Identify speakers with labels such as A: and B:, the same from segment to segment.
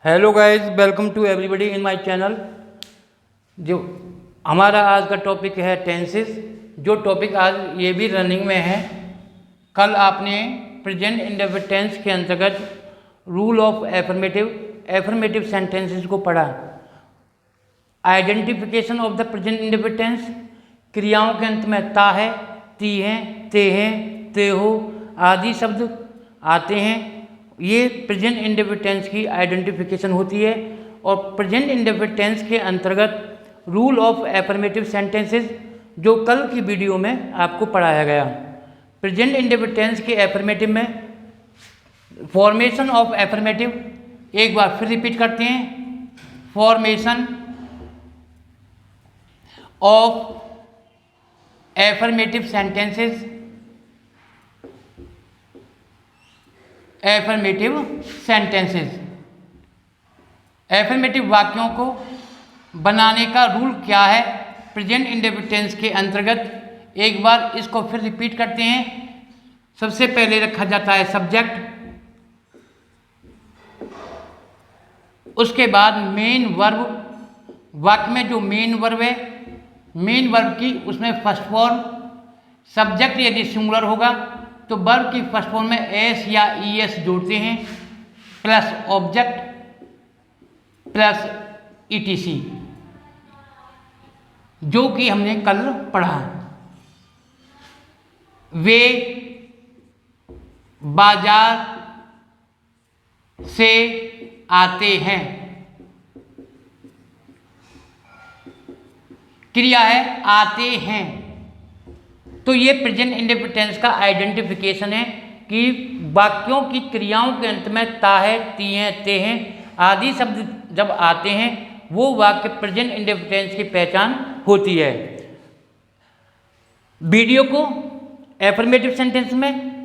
A: Hello guys, welcome to everybody in my channel. जो हमारा आज का टॉपिक है टेंसेस। जो टॉपिक आज ये भी रनिंग में है। कल आपने प्रेजेंट इंडेफिनिट टेंस के अंतर्गत रूल ऑफ एफर्मेटिव सेंटेंसेस को पढ़ा। Identification of the present indefinite tense, क्रियाओं के अंत में ता है, ती हैं, ते हैं, ते हो आदि शब्द आते हैं। ये प्रेजेंट इंडेफिनिट टेंस की आइडेंटिफिकेशन होती है। और प्रेजेंट इंडेफिनिट टेंस के अंतर्गत रूल ऑफ एफर्मेटिव सेंटेंसेस जो कल की वीडियो में आपको पढ़ाया गया। प्रेजेंट इंडेफिनिट टेंस के एफर्मेटिव में फॉर्मेशन ऑफ एफर्मेटिव, एक बार फिर रिपीट करते हैं। Formation of affirmative sentences, affirmative वाक्यों को बनाने का रूल क्या है प्रेजेंट इंडेफिनिट टेंस के अंतर्गत। एक बार इसको फिर रिपीट करते हैं। सबसे पहले रखा जाता है सब्जेक्ट, उसके बाद मेन वर्ब। वाक्य में जो मेन वर्ब है, मेन वर्ब की उसमें फर्स्ट फॉर्म। सब्जेक्ट यदि सिंगुलर होगा तो वर्ब की फर्स्ट फॉर्म में एस या ईएस जोड़ते हैं, प्लस ऑब्जेक्ट प्लस ईटीसी, जो कि हमने कल पढ़ा। वे बाजार से आते हैं, क्रिया है आते हैं। तो ये प्रेजेंट इंडेफिनिट टेंस का आइडेंटिफिकेशन है कि वाक्यों की क्रियाओं के अंत में ता है, ती हैं, ते हैं आदि शब्द जब आते हैं वो वाक्य प्रेजेंट इंडेफिनिट टेंस की पहचान होती है। वीडियो को एफर्मेटिव सेंटेंस में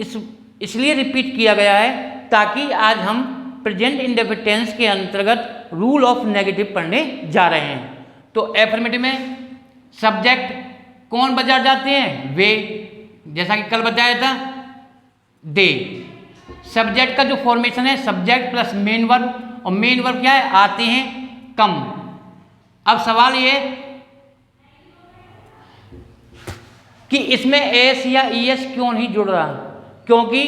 A: इसलिए रिपीट किया गया है ताकि आज हम प्रेजेंट इंडेफिनिट टेंस के अंतर्गत रूल ऑफ नेगेटिव पढ़ने जा रहे हैं। तो एफर्मेटिव में सब्जेक्ट कौन बाजार जाते हैं? वे, जैसा कि कल बताया था दे। सब्जेक्ट का जो फॉर्मेशन है सब्जेक्ट प्लस मेन वर्ब, और मेन वर्ब क्या है? आते हैं, कम। अब सवाल ये कि इसमें एस या ईएस क्यों नहीं जुड़ रहा? क्योंकि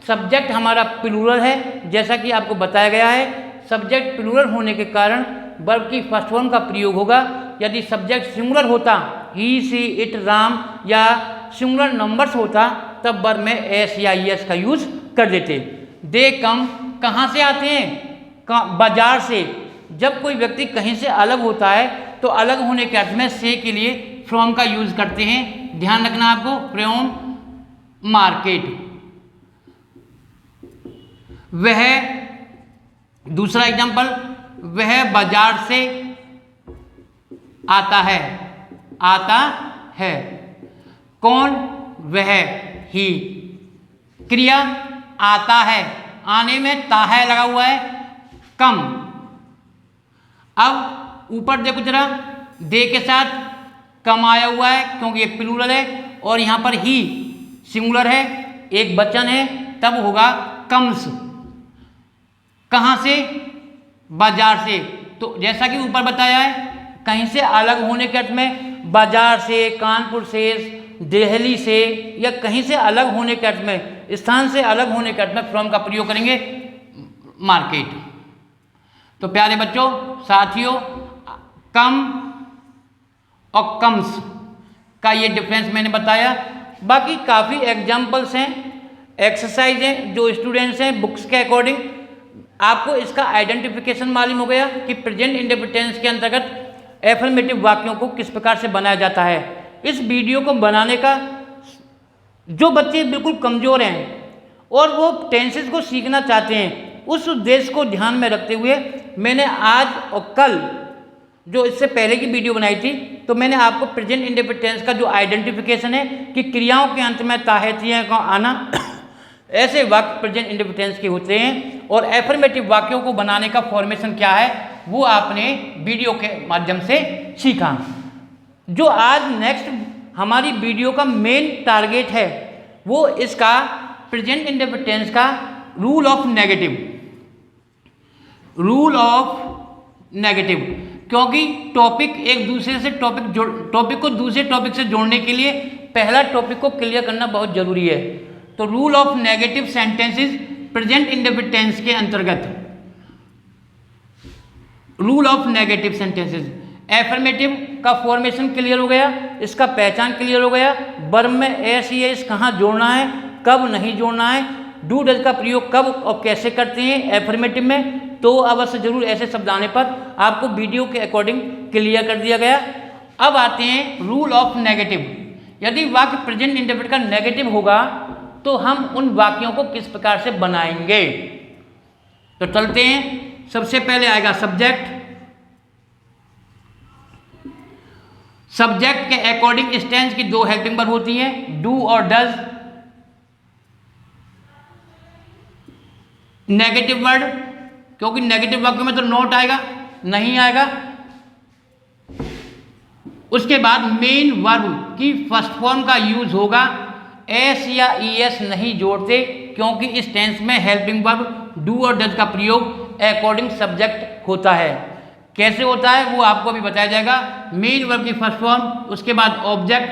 A: सब्जेक्ट हमारा प्लूरल है, जैसा कि आपको बताया गया है। सब्जेक्ट प्लूरल होने के कारण वर्ब की फर्स्ट फॉर्म का प्रयोग होगा। यदि सब्जेक्ट सिंगुलर होता, ही, सी, इट, राम, या सिंगुलर नंबर्स होता, तब वर्ब में एस या ईएस का यूज कर देते। दे कम, कहाँ से आते हैं? बाजार से। जब कोई व्यक्ति कहीं से अलग होता है तो अलग होने के अर्थ में से के लिए फ्रॉम का यूज करते हैं। ध्यान रखना आपको। From market. वह, दूसरा एग्जांपल, वह बाजार से आता है, आता है। कौन? वह, ही। क्रिया आता है, आने में ता है लगा हुआ है, कम। अब ऊपर देखो जरा, दे के साथ कम आया हुआ है क्योंकि ये प्लूरल है, और यहां पर ही सिंगुलर है, एक वचन है, तब होगा कम्स। कहां से? बाजार से। तो जैसा कि ऊपर बताया है, कहीं से अलग होने के अर्थ में बाजार से, कानपुर से, दिल्ली से, या कहीं से अलग होने के अर्थ में, स्थान से अलग होने के अर्थ में फ्रॉम का प्रयोग करेंगे, मार्केट। तो प्यारे बच्चों, साथियों, कम और कम्स का ये डिफरेंस मैंने बताया। बाकी काफ़ी एग्जाम्पल्स हैं, एक्सरसाइज हैं जो स्टूडेंट्स हैं बुक्स के अकॉर्डिंग। आपको इसका आइडेंटिफिकेशन मालूम हो गया कि प्रेजेंट इंडेफिनिट टेंस के अंतर्गत एफर्मेटिव वाक्यों को किस प्रकार से बनाया जाता है। इस वीडियो को बनाने का जो बच्चे बिल्कुल कमज़ोर हैं और वो टेंसेस को सीखना चाहते हैं, उस उद्देश्य को ध्यान में रखते हुए मैंने आज और कल जो इससे पहले की वीडियो बनाई थी, तो मैंने आपको प्रेजेंट इंडेफिनिट टेंस का जो आइडेंटिफिकेशन है कि क्रियाओं के अंत में ता है, ती हैं का आना, ऐसे वाक्य प्रेजेंट इंडेफिनिट टेंस के होते हैं। और एफर्मेटिव वाक्यों को बनाने का फॉर्मेशन क्या है वो आपने वीडियो के माध्यम से सीखा। जो आज नेक्स्ट हमारी वीडियो का मेन टारगेट है वो इसका प्रेजेंट इंडेफिनिट टेंस का rule of negative. Rule of negative, क्योंकि टॉपिक एक दूसरे से टॉपिक को दूसरे टॉपिक से जोड़ने के लिए पहला टॉपिक को क्लियर करना बहुत जरूरी है। तो rule of negative sentences present indefinite tense के अंतर्गत rule of negative sentences, affirmative का फॉर्मेशन क्लियर हो गया, इसका पहचान क्लियर हो गया, वर्ब में एस या एस कहाँ जोड़ना है, कब नहीं जोड़ना है, डू डज का प्रयोग कब और कैसे करते हैं एफर्मेटिव में, तो अवश्य जरूर ऐसे शब्द आने पर आपको वीडियो के अकॉर्डिंग क्लियर कर दिया गया। अब आते हैं रूल ऑफ नेगेटिव। यदि वाक्य प्रेजेंट इंडेफिनिट का नेगेटिव होगा तो हम उन वाक्यों को किस प्रकार से बनाएंगे। तो चलते हैं, सबसे पहले आएगा सब्जेक्ट। सब्जेक्ट के अकॉर्डिंग इस टेंस की दो हेल्पिंग वर्ब होती हैं, डू और डज। नेगेटिव वर्ड, क्योंकि नेगेटिव वाक्यों में तो नॉट आएगा, नहीं आएगा। उसके बाद मेन वर्ब की फर्स्ट फॉर्म का यूज होगा, एस या ईएस नहीं जोड़ते, क्योंकि इस टेंस में हेल्पिंग वर्ब डू और डज का प्रयोग अकॉर्डिंग सब्जेक्ट होता है। कैसे होता है वो आपको अभी बताया जाएगा। मेन वर्ब की फर्स्ट फॉर्म, उसके बाद ऑब्जेक्ट,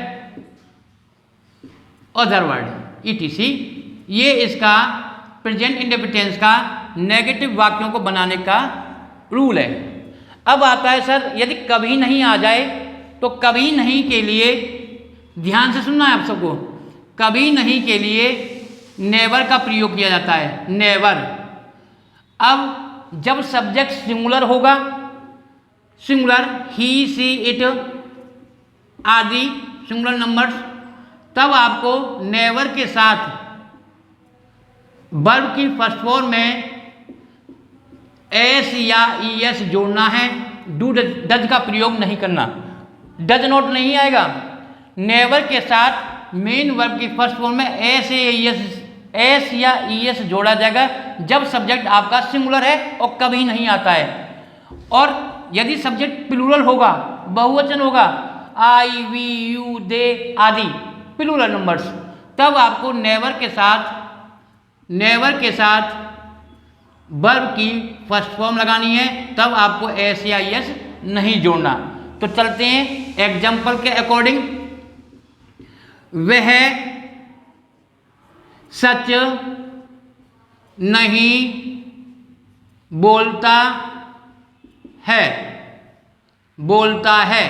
A: अदर वर्ड ईटीसी। ये इसका प्रेजेंट इंडेफिनिट टेंस का नेगेटिव वाक्यों को बनाने का रूल है। अब आता है सर यदि कभी नहीं आ जाए तो कभी नहीं के लिए ध्यान से सुनना है आप सबको, कभी नहीं के लिए नेवर का प्रयोग किया जाता है, नेवर। अब जब सब्जेक्ट सिंगुलर होगा, सिंगुलर ही सी इट आदि सिंगुलर नंबर्स, तब आपको नेवर के साथ वर्ब की फर्स्ट फॉर्म में एस या ईएस जोड़ना है, डू डज का प्रयोग नहीं करना, डज नॉट नहीं आएगा। नेवर के साथ मेन वर्ब की फर्स्ट फॉर्म में एस या ईएस जोड़ा जाएगा जब सब्जेक्ट आपका सिंगुलर है और कभी नहीं आता है। और यदि सब्जेक्ट प्लूरल होगा, बहुवचन होगा, आई वी यू दे आदि प्लूरल नंबर्स, तब आपको नेवर के साथ वर्ब की फर्स्ट फॉर्म लगानी है, तब आपको एस या एस नहीं जोड़ना। तो चलते हैं एग्जाम्पल के अकॉर्डिंग। वह सच नहीं बोलता है, बोलता है।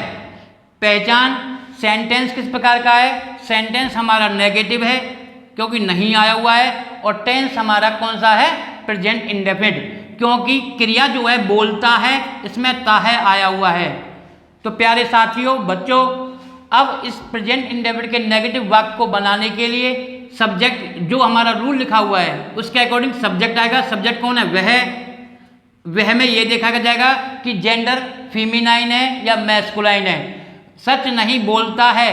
A: पहचान, सेंटेंस किस प्रकार का है, सेंटेंस हमारा नेगेटिव है क्योंकि नहीं आया हुआ है, और टेंस हमारा कौन सा है, प्रेजेंट इंडेफिनिट, क्योंकि क्रिया जो है बोलता है इसमें ताहे आया हुआ है। तो प्यारे साथियों, बच्चों, अब इस प्रेजेंट इंडेफिनिट के नेगेटिव वाक्य को बनाने के लिए सब्जेक्ट जो हमारा रूल लिखा हुआ है उसके अकॉर्डिंग सब्जेक्ट आएगा। सब्जेक्ट कौन है, वह में ये देखा जाएगा कि जेंडर फीमेनाइन है या मैस्कुलाइन है। सच नहीं बोलता है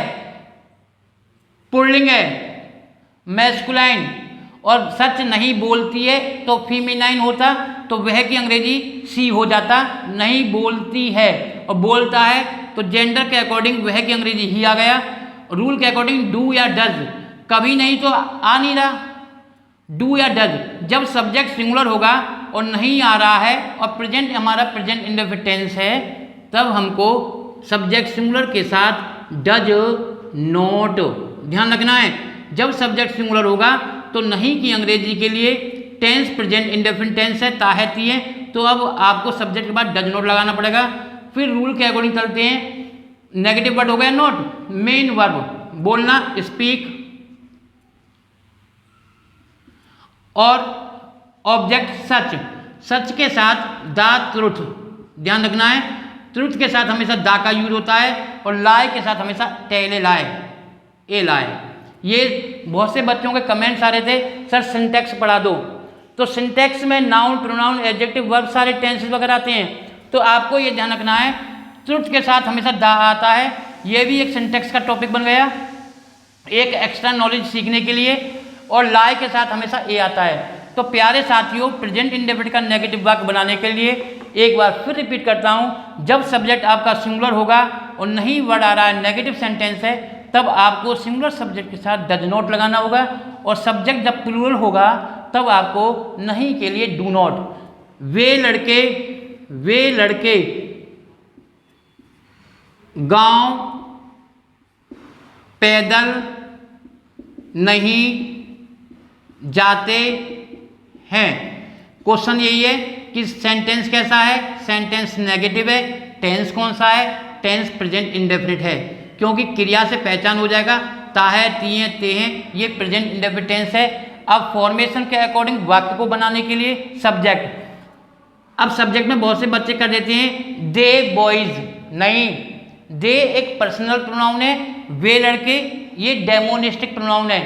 A: पुल्लिंग है, मैस्कुलाइन, और सच नहीं बोलती है तो फीमेनाइन होता, तो वह की अंग्रेजी सी हो जाता। नहीं बोलती है और बोलता है तो जेंडर के अकॉर्डिंग वह की अंग्रेजी ही आ गया। रूल के अकॉर्डिंग डू या डज, कभी नहीं तो आ नहीं रहा, डू या डज। जब सब्जेक्ट सिंगुलर होगा और नहीं आ रहा है और प्रेजेंट हमारा प्रेजेंट इंडेफिनिट टेंस है, तब हमको सब्जेक्ट सिंगुलर के साथ डज नॉट ध्यान रखना है। जब सब्जेक्ट सिंगुलर होगा तो नहीं की अंग्रेजी के लिए टेंस प्रेजेंट इंडेफिनिट टेंस है, ताहती है, तो अब आपको सब्जेक्ट के बाद डज नॉट लगाना पड़ेगा। फिर रूल के अकॉर्डिंग चलते हैं। नेगेटिव वर्ड हो गया नॉट, मेन वर्ब बोलना स्पीक, और ऑब्जेक्ट सच, सच के साथ द ट्रुथ ध्यान रखना है। ट्रुथ के साथ हमेशा दा का यूज होता है, और लाई के साथ हमेशा टेल लाए ए लाए। ये बहुत से बच्चों के कमेंट्स आ रहे थे, सर सिंटैक्स पढ़ा दो। तो सिंटैक्स में नाउन, प्रोनाउन, एडजेक्टिव, वर्ब सारे टेंसेस वगैरह आते हैं, तो आपको ये ध्यान रखना है ट्रुथ के साथ हमेशा दा आता है। ये भी एक सिंटैक्स का टॉपिक बन गया, एक एक्स्ट्रा नॉलेज सीखने के लिए। और लाई के साथ हमेशा ए आता है। तो प्यारे साथियों, प्रेजेंट इंडेफिनिट का नेगेटिव वाक्य बनाने के लिए एक बार फिर रिपीट करता हूँ, जब सब्जेक्ट आपका सिंगुलर होगा और नहीं वर्ड आ रहा है, नेगेटिव सेंटेंस है, तब आपको सिंगुलर सब्जेक्ट के साथ डज नॉट लगाना होगा, और सब्जेक्ट जब प्लूरल होगा तब आपको नहीं के लिए डू नॉट। वे लड़के गांव पैदल नहीं जाते हैं। क्वेश्चन यही है कि सेंटेंस कैसा है, सेंटेंस नेगेटिव है, टेंस कौन सा है, टेंस प्रेजेंट इंडेफिनिट है, क्योंकि क्रिया से पहचान हो जाएगा, ता है, ती हैं, ते हैं, ये प्रेजेंट इंडेफिनिट टेंस है। अब फॉर्मेशन के अकॉर्डिंग वाक्य को बनाने के लिए सब्जेक्ट, अब सब्जेक्ट में बहुत से बच्चे कर देते हैं दे बॉयज, नहीं, दे एक पर्सनल प्रोनाउन है, वे लड़के ये डेमोनिस्टिक प्रोनाउन है,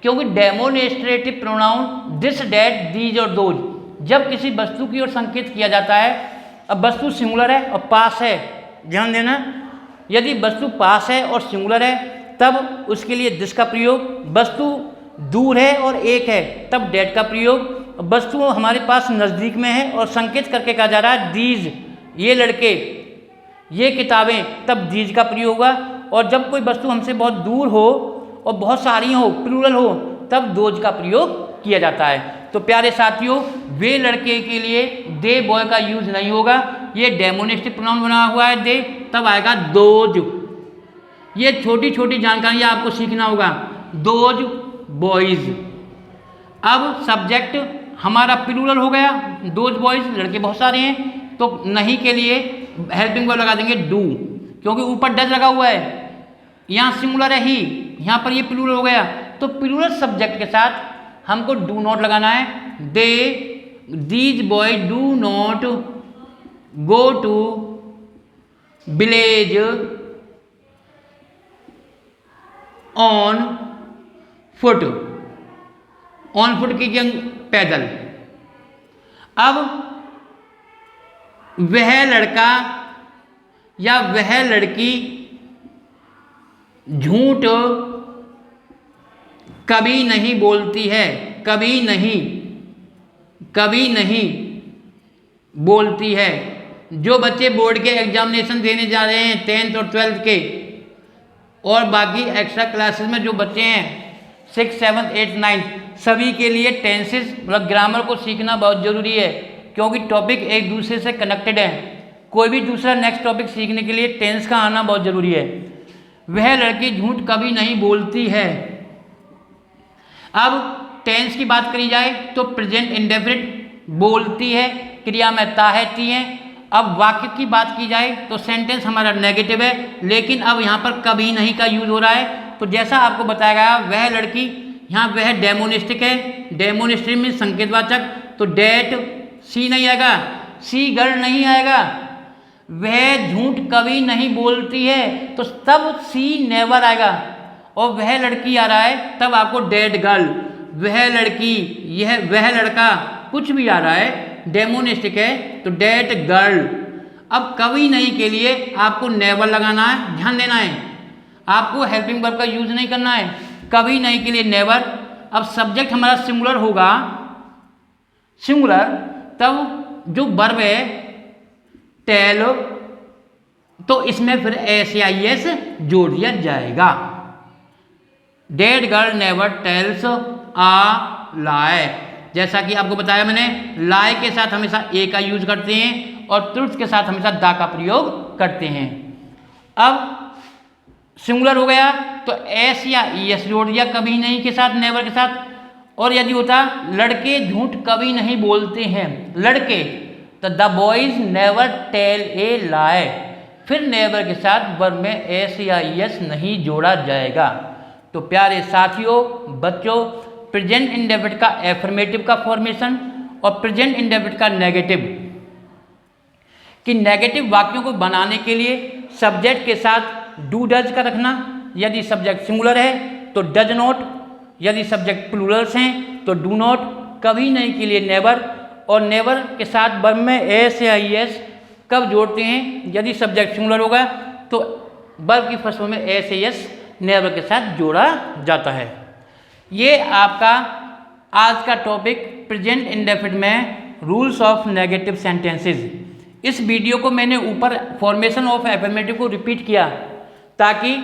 A: क्योंकि डेमोनिस्ट्रेटिव प्रोनाउन दिस, डैट, दीज और दोज जब किसी वस्तु की ओर संकेत किया जाता है। अब वस्तु सिंगुलर है और पास है, ध्यान देना, यदि वस्तु पास है और सिंगुलर है तब उसके लिए दिस का प्रयोग, वस्तु दूर है और एक है तब डैट का प्रयोग, वस्तु हमारे पास नज़दीक में है और संकेत करके कहा जा रहा है दीज ये लड़के, ये किताबें, तब दीज का प्रयोग होगा। और जब कोई वस्तु हमसे बहुत दूर हो और बहुत सारी हो, प्लूरल हो, तब दोज का प्रयोग किया जाता है। तो प्यारे साथियों, वे लड़के के लिए दे बॉय का यूज नहीं होगा, ये डेमोनिस्टिक प्रोनाउन बना हुआ है दे, तब आएगा दोज। ये छोटी छोटी जानकारी आपको सीखना होगा, दोज बॉयज। अब सब्जेक्ट हमारा प्लूरल हो गया, दोज बॉयज, लड़के बहुत सारे हैं, तो नहीं के लिए हेल्पिंग वर्ब लगा देंगे डू, क्योंकि ऊपर डज लगा हुआ है, यहाँ सिंगुलर है ही, यहाँ पर ये प्लूरल हो गया, तो प्लूरल सब्जेक्ट के साथ हमको डू नॉट लगाना है। They, these boy do not go to village on foot, on foot की जंग पैदल। अब वह लड़का या वह लड़की झूठ कभी नहीं बोलती है, कभी नहीं बोलती है। जो बच्चे बोर्ड के एग्जामिनेशन देने जा रहे हैं 10th और 12th के, और बाकी एक्स्ट्रा क्लासेस में जो बच्चे हैं 6th, 7th, 8th, 9th, सभी के लिए टेंसेस मतलब ग्रामर को सीखना बहुत ज़रूरी है, क्योंकि टॉपिक एक दूसरे से कनेक्टेड है। कोई भी दूसरा नेक्स्ट टॉपिक सीखने के लिए टेंस का आना बहुत ज़रूरी है। वह लड़की झूठ कभी नहीं बोलती है। अब टेंस की बात करी जाए तो प्रेजेंट इंडेफिनिट बोलती है, क्रिया में ता है, ती है। अब वाक्य की बात की जाए तो सेंटेंस हमारा नेगेटिव है, लेकिन अब यहाँ पर कभी नहीं का यूज हो रहा है। तो जैसा आपको बताया गया, वह लड़की, यहाँ वह डेमोनिस्टिक है, डेमोनिस्टिक में संकेतवाचक, तो डेट सी नहीं आएगा, सी गर्ल नहीं आएगा। वह झूठ कभी नहीं बोलती है, तो तब सी नेवर आएगा। और वह लड़की आ रहा है तब आपको डेड गर्ल, वह लड़की, यह वह लड़का, कुछ भी आ रहा है डेमोनिस्टिक है तो डेड गर्ल। अब कभी नहीं के लिए आपको नेवर लगाना है, ध्यान देना है, आपको हेल्पिंग वर्ब का यूज नहीं करना है। कभी नहीं के लिए नेवर। अब सब्जेक्ट हमारा सिंगुलर होगा, सिंगुलर, तब जो वर्ब है टेल, तो इसमें फिर SIS जोड़ दिया जाएगा। डेड गर्ल नेवर टेल्स आ लाई, जैसा कि आपको बताया मैंने, लाई के साथ हमेशा ए का यूज करते हैं और ट्रुथ के साथ हमेशा दा का प्रयोग करते हैं। अब सिंगुलर हो गया तो एस या ES जोड़ दिया कभी नहीं के साथ, नेवर के साथ। और यदि होता लड़के झूठ कभी नहीं बोलते हैं, लड़के, तो the boys never tell a lie, फिर नेवर के साथ वर्ब में एस या ES नहीं जोड़ा जाएगा। तो प्यारे साथियों, बच्चों, प्रेजेंट इंडेफिनिट का एफर्मेटिव का फॉर्मेशन और प्रेजेंट इंडेफिनिट का नेगेटिव, कि नेगेटिव वाक्यों को बनाने के लिए सब्जेक्ट के साथ डू डज का रखना। यदि सब्जेक्ट सिंगुलर है तो डज नॉट, यदि सब्जेक्ट प्लूरल्स हैं तो डू नॉट, कभी नहीं के लिए नेवर, और नेवर के साथ वर्ब में एस या ES कब जोड़ते हैं, यदि सब्जेक्ट सिंगुलर होगा तो वर्ब की फर्स्ट फॉर्म में एस या ES नेवर के साथ जोड़ा जाता है। ये आपका आज का टॉपिक प्रेजेंट इंडेफिनिट में रूल्स ऑफ नेगेटिव सेंटेंसेस। इस वीडियो को मैंने ऊपर फॉर्मेशन ऑफ एफर्मेटिव को रिपीट किया ताकि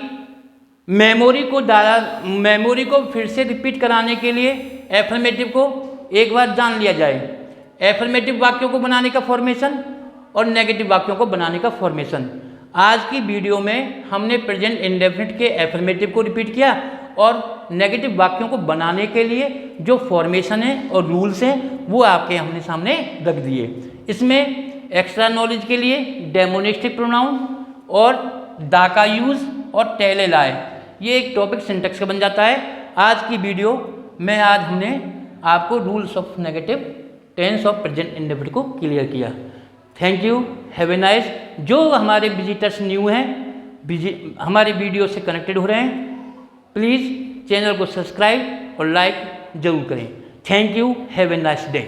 A: मेमोरी को फिर से रिपीट कराने के लिए एफर्मेटिव को एक बार जान लिया जाए। एफर्मेटिव वाक्यों को बनाने का फॉर्मेशन और नेगेटिव वाक्यों को बनाने का फॉर्मेशन। आज की वीडियो में हमने प्रेजेंट इंडेफिनिट के एफर्मेटिव को रिपीट किया और नेगेटिव वाक्यों को बनाने के लिए जो फॉर्मेशन है और रूल्स हैं वो आपके हमने सामने रख दिए। इसमें एक्स्ट्रा नॉलेज के लिए डेमोनिस्टिक प्रोनाउन और दा का यूज़ और टेल ए लाई, ये एक टॉपिक सिंटेक्स का बन जाता है। आज की वीडियो में आज हमने आपको rules of negative tense of present indefinite को क्लियर किया। Thank you, have a nice. जो हमारे विजिटर्स न्यू हैं, हमारे वीडियो से कनेक्टेड हो रहे हैं, प्लीज़ चैनल को सब्सक्राइब और लाइक ज़रूर करें। Thank you, have a nice day.